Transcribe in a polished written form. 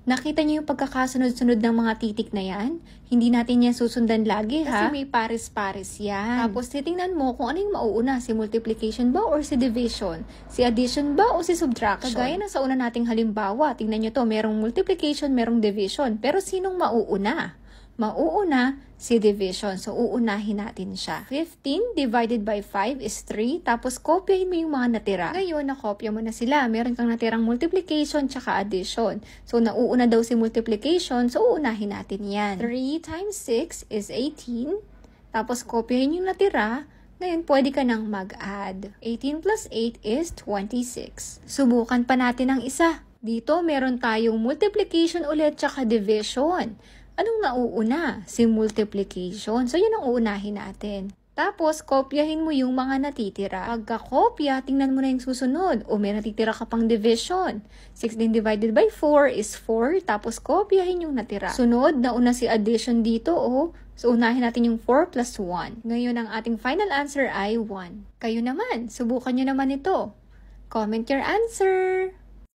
Nakita niyo yung pagkakasunod-sunod ng mga titik na yan? Hindi natin yan susundan lagi, ha? Kasi may pares-pares yan. Tapos titingnan mo kung ano yung mauuna, si multiplication ba or si division? Si addition ba o si subtraction? Kagaya na sa una nating halimbawa, tingnan nyo to, merong multiplication, merong division. Pero sinong mauuna? Mauuna si division. So, uunahin natin siya. 15 divided by 5 is 3. Tapos, kopyahin mo yung mga natira. Ngayon, nakopya mo na sila. Meron kang natirang multiplication tsaka addition. So, nauuna daw si multiplication. So, uunahin natin yan. 3 times 6 is 18. Tapos, kopyahin yung natira. Ngayon, pwede ka nang mag-add. 18 plus 8 is 26. Subukan pa natin ang isa. Dito, meron tayong multiplication ulit tsaka division. Anong nauuna? Si multiplication. So, yun ang uunahin natin. Tapos, kopyahin mo yung mga natitira. Pagka-kopya, tingnan mo na yung susunod. O may natitira ka pang division. 16 divided by 4 is 4. Tapos, kopyahin yung natira. Sunod, nauna si addition dito. So, unahin natin yung 4 plus 1. Ngayon, ang ating final answer ay 1. Kayo naman, subukan nyo naman ito. Comment your answer!